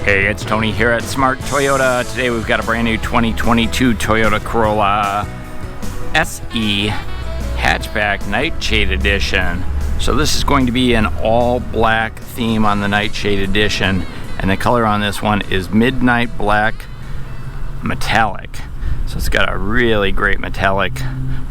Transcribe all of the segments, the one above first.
Hey, it's Tony here at Smart Toyota. Today we've got a brand new 2022 Toyota Corolla SE Hatchback Nightshade Edition. So this is going to be an all black theme on the Nightshade Edition, and the color on this one is Midnight Black Metallic. So it's got a really great metallic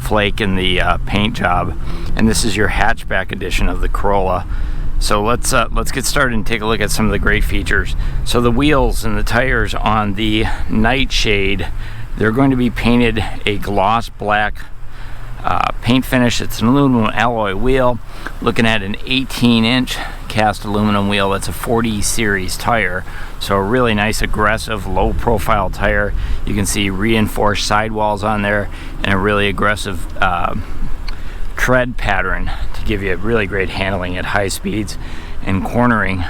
flake in the paint job, and this is your hatchback edition of the Corolla. So let's get started and take a look at some of the great features. So the wheels and the tires on the Nightshade, they're going to be painted a gloss black paint finish. It's an aluminum alloy wheel. Looking at an 18-inch cast aluminum wheel. That's a 40 series tire. So a really nice, aggressive, low profile tire. You can see reinforced sidewalls on there and a really aggressive tread pattern to give you a really great handling at high speeds and cornering.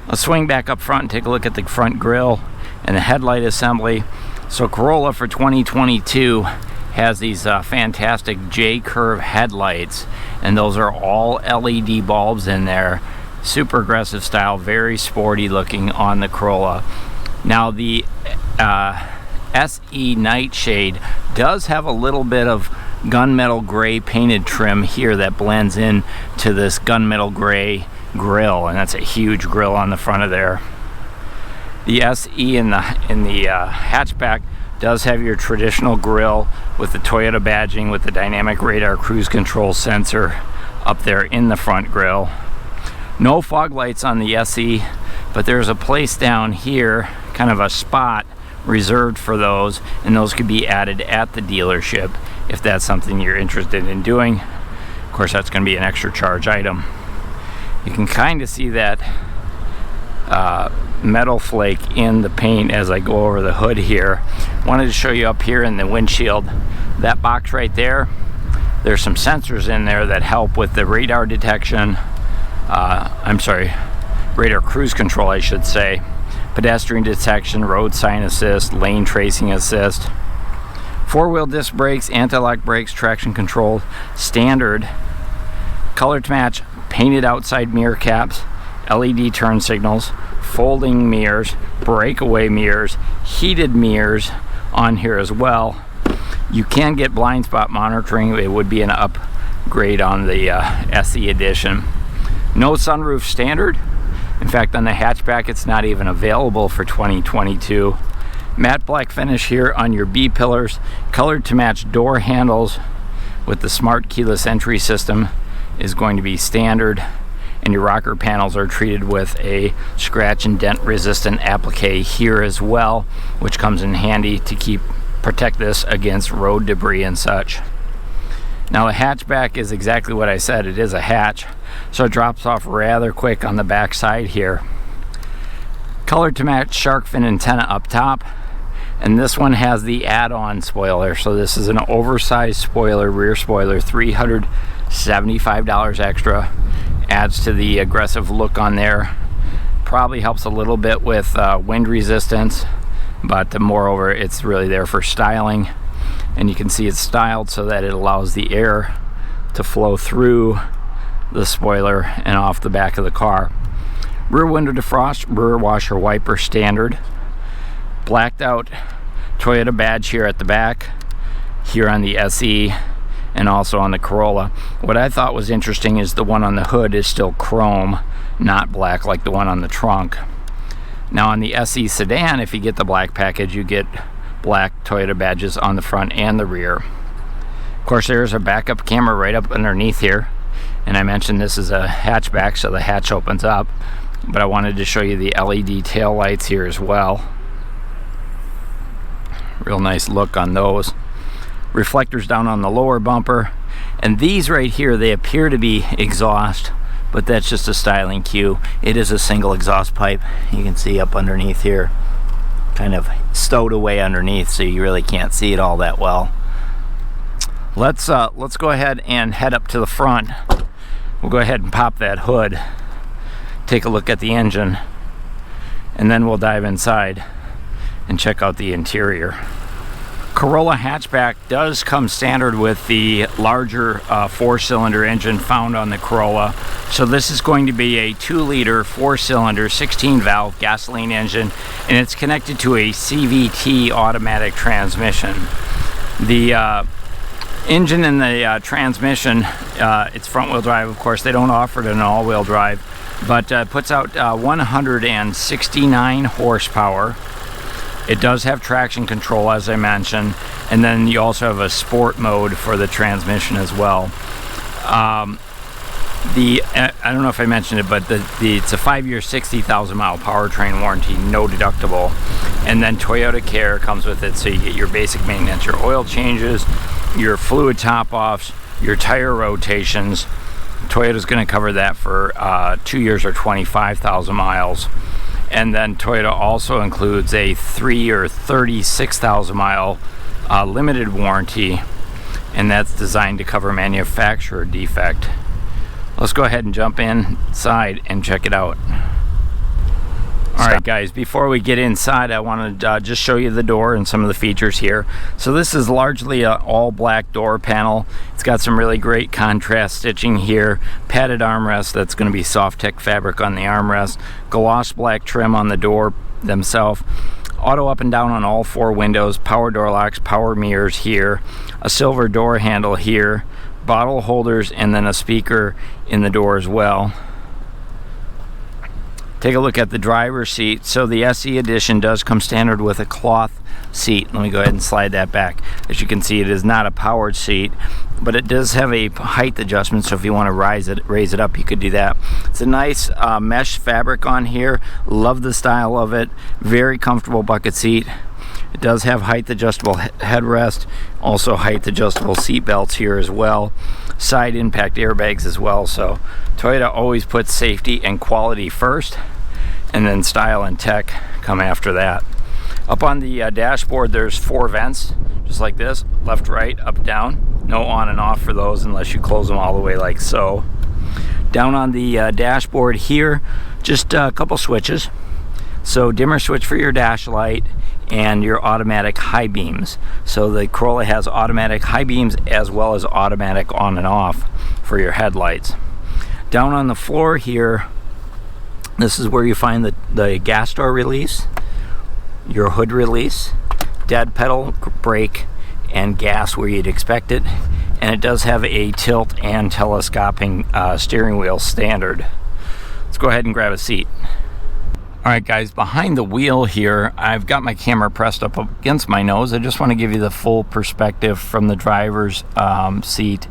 Let's swing back up front and take a look at the front grille and the headlight assembly. So Corolla for 2022 has these fantastic J-curve headlights, and those are all LED bulbs in there. Super aggressive style, very sporty looking on the Corolla. Now the SE Nightshade does have a little bit of gunmetal gray painted trim here that blends in to this gunmetal gray grille, and that's a huge grille on the front of there. The SE in the hatchback does have your traditional grille with the Toyota badging with the dynamic radar cruise control sensor up there in the front grille. No fog lights on the SE, but there's a place down here, kind of a spot reserved for those, and those could be added at the dealership if that's something you're interested in doing. Of course, that's going to be an extra charge item. You can kind of see that metal flake in the paint as I go over the hood here. Wanted to show you up here in the windshield, that box right there, there's some sensors in there that help with the radar detection, radar cruise control I should say, pedestrian detection, road sign assist, lane tracing assist, four-wheel disc brakes, anti-lock brakes, traction control, standard, color to match, painted outside mirror caps, LED turn signals, folding mirrors, breakaway mirrors, heated mirrors on here as well. You can get blind spot monitoring. It would be an upgrade on the SE edition. No sunroof standard. In fact, on the hatchback, it's not even available for 2022. Matte black finish here on your B pillars, colored to match door handles with the smart keyless entry system is going to be standard, and your rocker panels are treated with a scratch and dent resistant applique here as well, which comes in handy to protect this against road debris and such. Now the hatchback is exactly what I said, it is a hatch, so it drops off rather quick on the back side here. Colored to match shark fin antenna up top, and this one has the add-on spoiler. So this is an oversized spoiler, rear spoiler, $375 extra. Adds to the aggressive look on there. Probably helps a little bit with wind resistance, but moreover it's really there for styling. And you can see it's styled so that it allows the air to flow through the spoiler and off the back of the car. Rear window defrost, rear washer wiper standard. Blacked out Toyota badge here at the back, here on the SE and also on the Corolla. What I thought was interesting is the one on the hood is still chrome, not black like the one on the trunk. Now on the SE sedan, if you get the black package, you get black Toyota badges on the front and the rear. Of course, there's a backup camera right up underneath here, and I mentioned this is a hatchback, so the hatch opens up, but I wanted to show you the LED tail lights here as well. Real nice look on those. Reflectors down on the lower bumper, and these right here, they appear to be exhaust, but that's just a styling cue. It is a single exhaust pipe. You can see up underneath here, kind of stowed away underneath, so you really can't see it all that well. Let's go ahead and head up to the front. We'll go ahead and pop that hood, take a look at the engine, and then we'll dive inside and check out the interior. Corolla hatchback does come standard with the larger 4-cylinder engine found on the Corolla. So this is going to be a 2-liter 4-cylinder 16-valve gasoline engine, and it's connected to a CVT automatic transmission. The engine and the transmission, it's front-wheel drive, of course. They don't offer it in all-wheel drive, but puts out 169 horsepower. It does have traction control, as I mentioned, and then you also have a sport mode for the transmission as well. I don't know if I mentioned it, but it's a 5-year, 60,000-mile powertrain warranty, no deductible. And then Toyota Care comes with it, so you get your basic maintenance, your oil changes, your fluid top-offs, your tire rotations. Toyota's going to cover that for 2 years or 25,000 miles. And then Toyota also includes a 3 or 36,000 mile limited warranty, and that's designed to cover manufacturer defect. Let's go ahead and jump inside and check it out. Alright guys, before we get inside, I want to just show you the door and some of the features here. So this is largely an all black door panel. It's got some really great contrast stitching here, padded armrest that's going to be soft tech fabric on the armrest, gloss black trim on the door themselves, auto up and down on all 4 windows, power door locks, power mirrors here, a silver door handle here, bottle holders, and then a speaker in the door as well. Take a look at the driver's seat. So the SE edition does come standard with a cloth seat. Let me go ahead and slide that back. As you can see, it is not a powered seat, but it does have a height adjustment, so if you want to raise it up, you could do that. It's a nice mesh fabric on here. Love the style of it. Very comfortable bucket seat. It does have height adjustable headrest, also height adjustable seat belts here as well. Side impact airbags as well. So Toyota always puts safety and quality first, and then style and tech come after that. Up on the dashboard, there's 4 vents, just like this, left, right, up, down. No on and off for those unless you close them all the way like so. Down on the dashboard here, just a couple switches. So dimmer switch for your dash light and your automatic high beams. So the Corolla has automatic high beams as well as automatic on and off for your headlights. Down on the floor here, this is where you find the gas door release, your hood release, dead pedal, brake, and gas where you'd expect it. And it does have a tilt and telescoping steering wheel standard. Let's go ahead and grab a seat. Alright guys, behind the wheel here, I've got my camera pressed up against my nose. I just want to give you the full perspective from the driver's seat.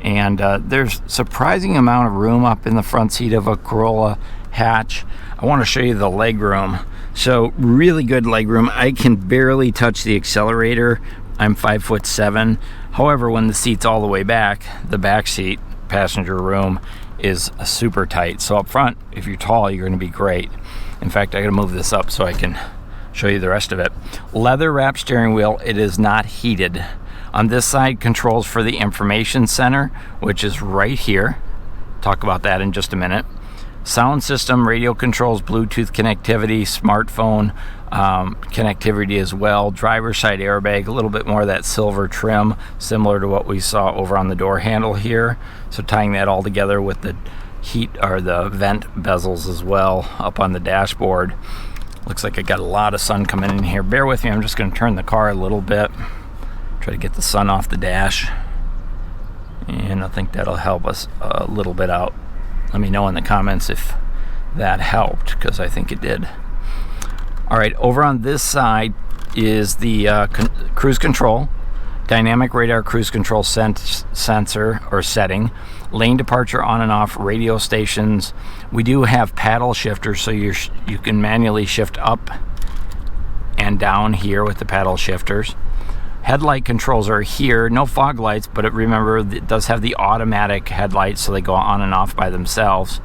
And there's surprising amount of room up in the front seat of a Corolla hatch. I want to show you the leg room. So really good leg room. I can barely touch the accelerator. I'm 5'7". However, when the seat's all the way back, the back seat passenger room is super tight. So up front, if you're tall, you're going to be great. In fact, I gotta move this up so I can show you the rest of it. Leather wrapped steering wheel. It is not heated. On this side, controls for the information center, which is right here. Talk about that in just a minute. Sound system, radio controls, Bluetooth connectivity, smartphone connectivity as well. Driver's side airbag, a little bit more of that silver trim, similar to what we saw over on the door handle here. So tying that all together with the heat or the vent bezels as well up on the dashboard. Looks like I got a lot of sun coming in here. Bear with me, I'm just going to turn the car a little bit, try to get the sun off the dash, and I think that'll help us a little bit out. Let me know in the comments if that helped, because I think it did. Alright, over on this side is the cruise control, dynamic radar cruise control sensor or setting, lane departure on and off, radio stations. We do have paddle shifters, so you can manually shift up and down here with the paddle shifters. Headlight controls are here. No fog lights, but remember it does have the automatic headlights, so they go on and off by themselves.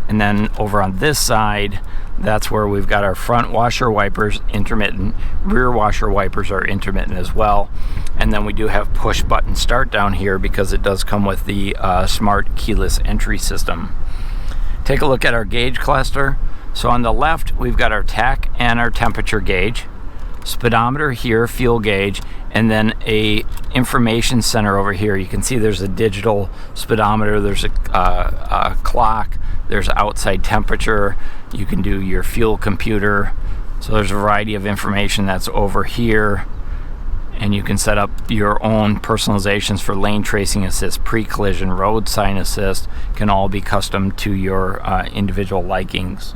And then over on this side, that's where we've got our front washer wipers intermittent, rear washer wipers are intermittent as well. And then we do have push button start down here because it does come with the smart keyless entry system. Take a look at our gauge cluster. So on the left, we've got our tach and our temperature gauge, speedometer here, fuel gauge, and then a information center over here. You can see there's a digital speedometer, there's a clock, there's outside temperature, you can do your fuel computer. So there's a variety of information that's over here, and you can set up your own personalizations for lane tracing assist, pre-collision, road sign assist, can all be custom to your individual likings.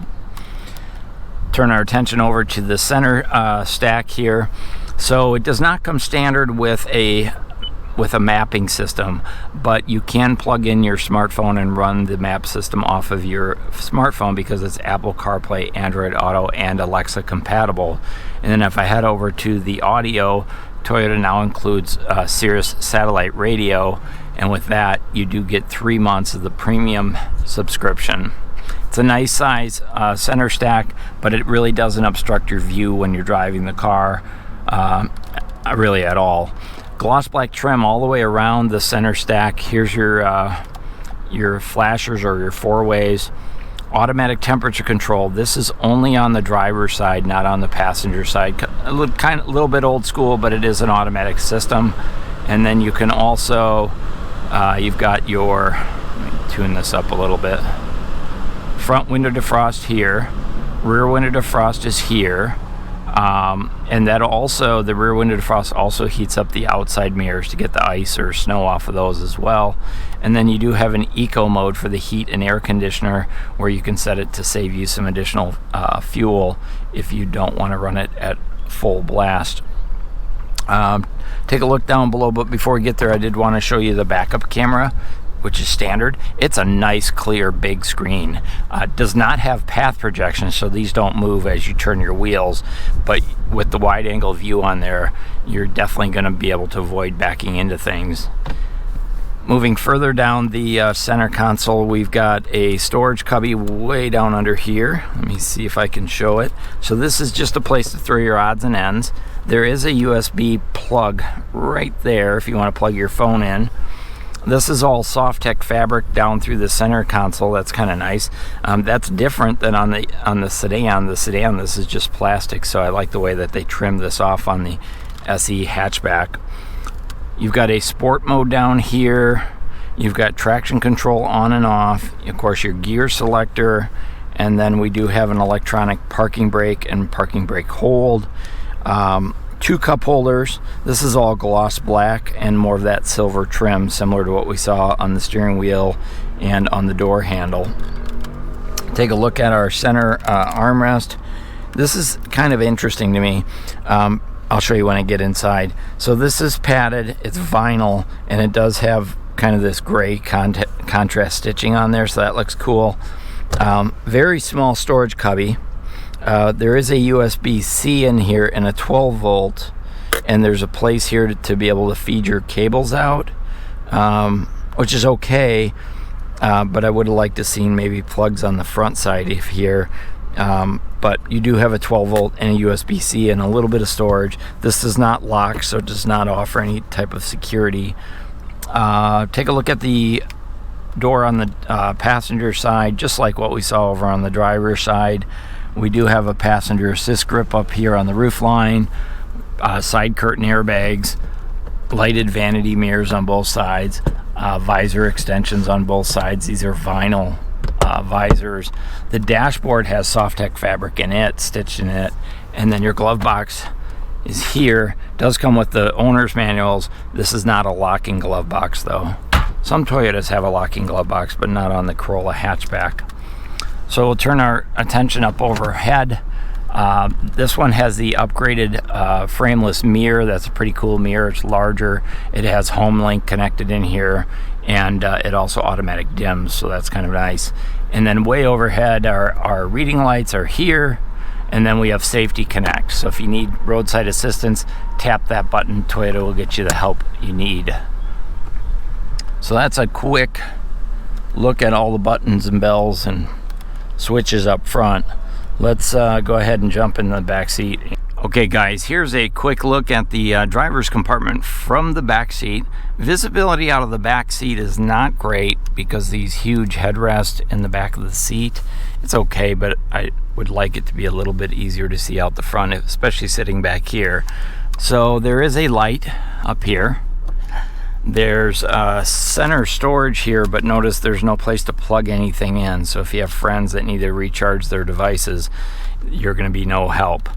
Turn our attention over to the center stack here. So it does not come standard with a mapping system, but you can plug in your smartphone and run the map system off of your smartphone because it's Apple CarPlay, Android Auto, and Alexa compatible. And then if I head over to the audio, Toyota now includes Sirius satellite radio, and with that you do get 3 months of the premium subscription. It's a nice size center stack, but it really doesn't obstruct your view when you're driving the car really at all. Gloss black trim all the way around the center stack. Here's your flashers or your four-ways. Automatic temperature control. This is only on the driver's side, not on the passenger side. A little bit old school, but it is an automatic system. And then you can also, you've got your, let me tune this up a little bit. Front window defrost here. Rear window defrost is here. And that also, the rear window defrost also heats up the outside mirrors to get the ice or snow off of those as well. And then you do have an eco mode for the heat and air conditioner, where you can set it to save you some additional fuel if you don't want to run it at full blast. Take a look down below, but before we get there, I did want to show you the backup camera, which is standard. It's a nice, clear, big screen. Does not have path projection, so these don't move as you turn your wheels, but with the wide angle view on there, you're definitely going to be able to avoid backing into things. Moving further down the center console, we've got a storage cubby way down under here. Let me see if I can show it. So this is just a place to throw your odds and ends. There is a USB plug right there if you want to plug your phone in. This is all Softech fabric down through the center console. That's kind of nice. That's different than on the sedan. The sedan, this is just plastic, so I like the way that they trimmed this off on the SE hatchback. You've got a sport mode down here. You've got traction control on and off. Of course, your gear selector, and then we do have an electronic parking brake and parking brake hold. 2 cup holders. This is all gloss black and more of that silver trim, similar to what we saw on the steering wheel and on the door handle. Take a look at our center armrest. This is kind of interesting to me. I'll show you when I get inside. So this is padded, it's vinyl, and it does have kind of this gray contrast stitching on there, so that looks cool. Very small storage cubby. There is a USB-C in here and a 12 volt, and there's a place here to be able to feed your cables out, which is okay, but I would have liked to see maybe plugs on the front side if here. But you do have a 12 volt and a USB-C and a little bit of storage. This does not lock, so it does not offer any type of security. Take a look at the door on the passenger side, just like what we saw over on the driver's side. We do have a passenger assist grip up here on the roof line, side curtain airbags, lighted vanity mirrors on both sides, visor extensions on both sides. These are vinyl visors. The dashboard has Softech fabric in it, stitched in it, and then your glove box is here. Does come with the owner's manuals. This is not a locking glove box though. Some Toyotas have a locking glove box, but not on the Corolla hatchback. So we'll turn our attention up overhead. This one has the upgraded frameless mirror. That's a pretty cool mirror. It's larger. It has HomeLink connected in here, and it also automatic dims, so that's kind of nice. And then way overhead, our reading lights are here, and then we have Safety Connect. So if you need roadside assistance, tap that button. Toyota will get you the help you need. So that's a quick look at all the buttons and bells and switches up front. Let's go ahead and jump in the back seat. Okay guys, here's a quick look at the driver's compartment from the back seat. Visibility out of the back seat is not great because these huge headrests in the back of the seat. It's okay, but I would like it to be a little bit easier to see out the front, especially sitting back here. So there is a light up here. There's center storage here, but notice there's no place to plug anything in. So if you have friends that need to recharge their devices, you're going to be no help.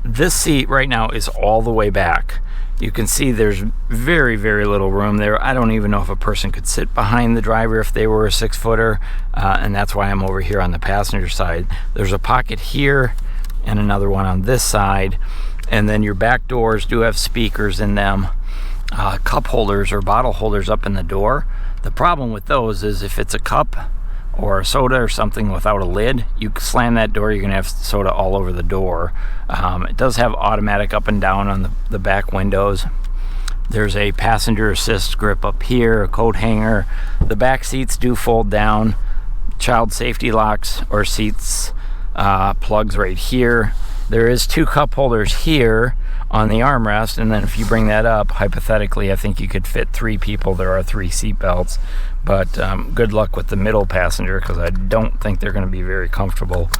This seat right now is all the way back. You can see there's very, very little room there. I don't even know if a person could sit behind the driver if they were a 6-footer, and that's why I'm over here on the passenger side. There's a pocket here and another one on this side, and then your back doors do have speakers in them. Cup holders or bottle holders up in the door. The problem with those is if it's a cup or a soda or something without a lid, you slam that door, you're gonna have soda all over the door. It does have automatic up and down on the back windows. There's a passenger assist grip up here, a coat hanger. The back seats do fold down. Child safety locks or seats plugs right here. There is 2 cup holders here on the armrest, and then if you bring that up, hypothetically, I think you could fit 3 people. There are 3 seat belts, but good luck with the middle passenger, because I don't think they're going to be very comfortable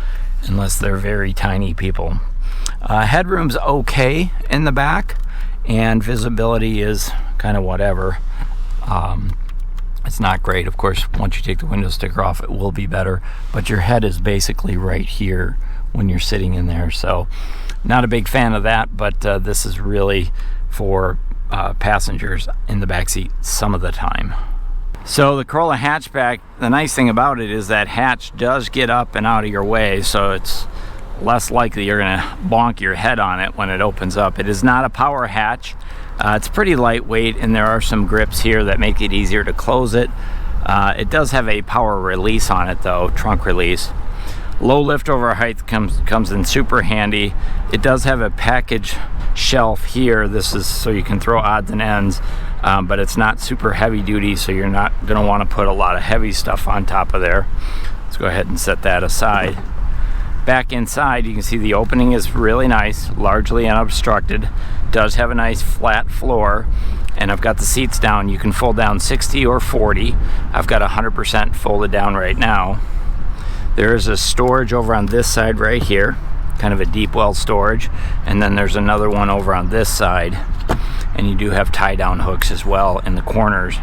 unless they're very tiny people. Headroom's okay in the back, and visibility is kind of whatever. It's not great. Of course, once you take the window sticker off, it will be better, but your head is basically right here when you're sitting in there. So not a big fan of that, but this is really for passengers in the back seat some of the time. So the Corolla hatchback, the nice thing about it is that hatch does get up and out of your way, so it's less likely you're going to bonk your head on it when it opens up. It is not a power hatch. It's pretty lightweight, and there are some grips here that make it easier to close it. It does have a power release on it though, trunk release. Low lift over height comes in super handy. It does have a package shelf here. This is so you can throw odds and ends, but it's not super heavy duty, so you're not going to want to put a lot of heavy stuff on top of there. Let's go ahead and set that aside. Back inside, you can see the opening is really nice, largely unobstructed. Does have a nice flat floor, and I've got the seats down. You can fold down 60 or 40. I've got 100% folded down right now. There is a storage over on this side right here, kind of a deep well storage, and then there's another one over on this side, and you do have tie-down hooks as well in the corners.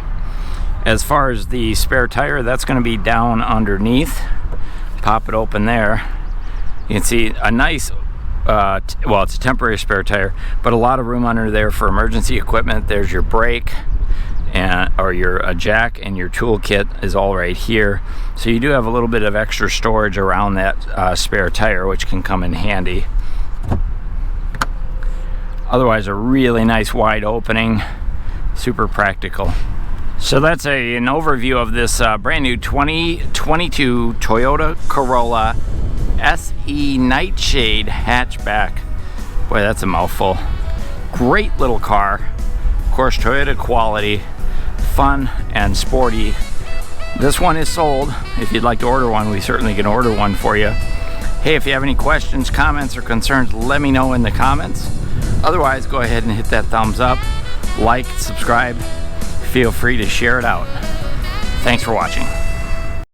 As far as the spare tire, that's going to be down underneath. Pop it open there. You can see a nice, well, it's a temporary spare tire, but a lot of room under there for emergency equipment. There's your brake, or your jack, and your toolkit is all right here. So you do have a little bit of extra storage around that spare tire, which can come in handy. Otherwise, a really nice wide opening, super practical. So that's an overview of this brand new 2022 Toyota Corolla SE Nightshade hatchback. Boy, that's a mouthful. Great little car. Of course, Toyota quality, fun and sporty. This one is sold. If you'd like to order one, we certainly can order one for you. Hey, if you have any questions, comments, or concerns, let me know in the comments. Otherwise, go ahead and hit that thumbs up, like, subscribe. Feel free to share it out. Thanks for watching.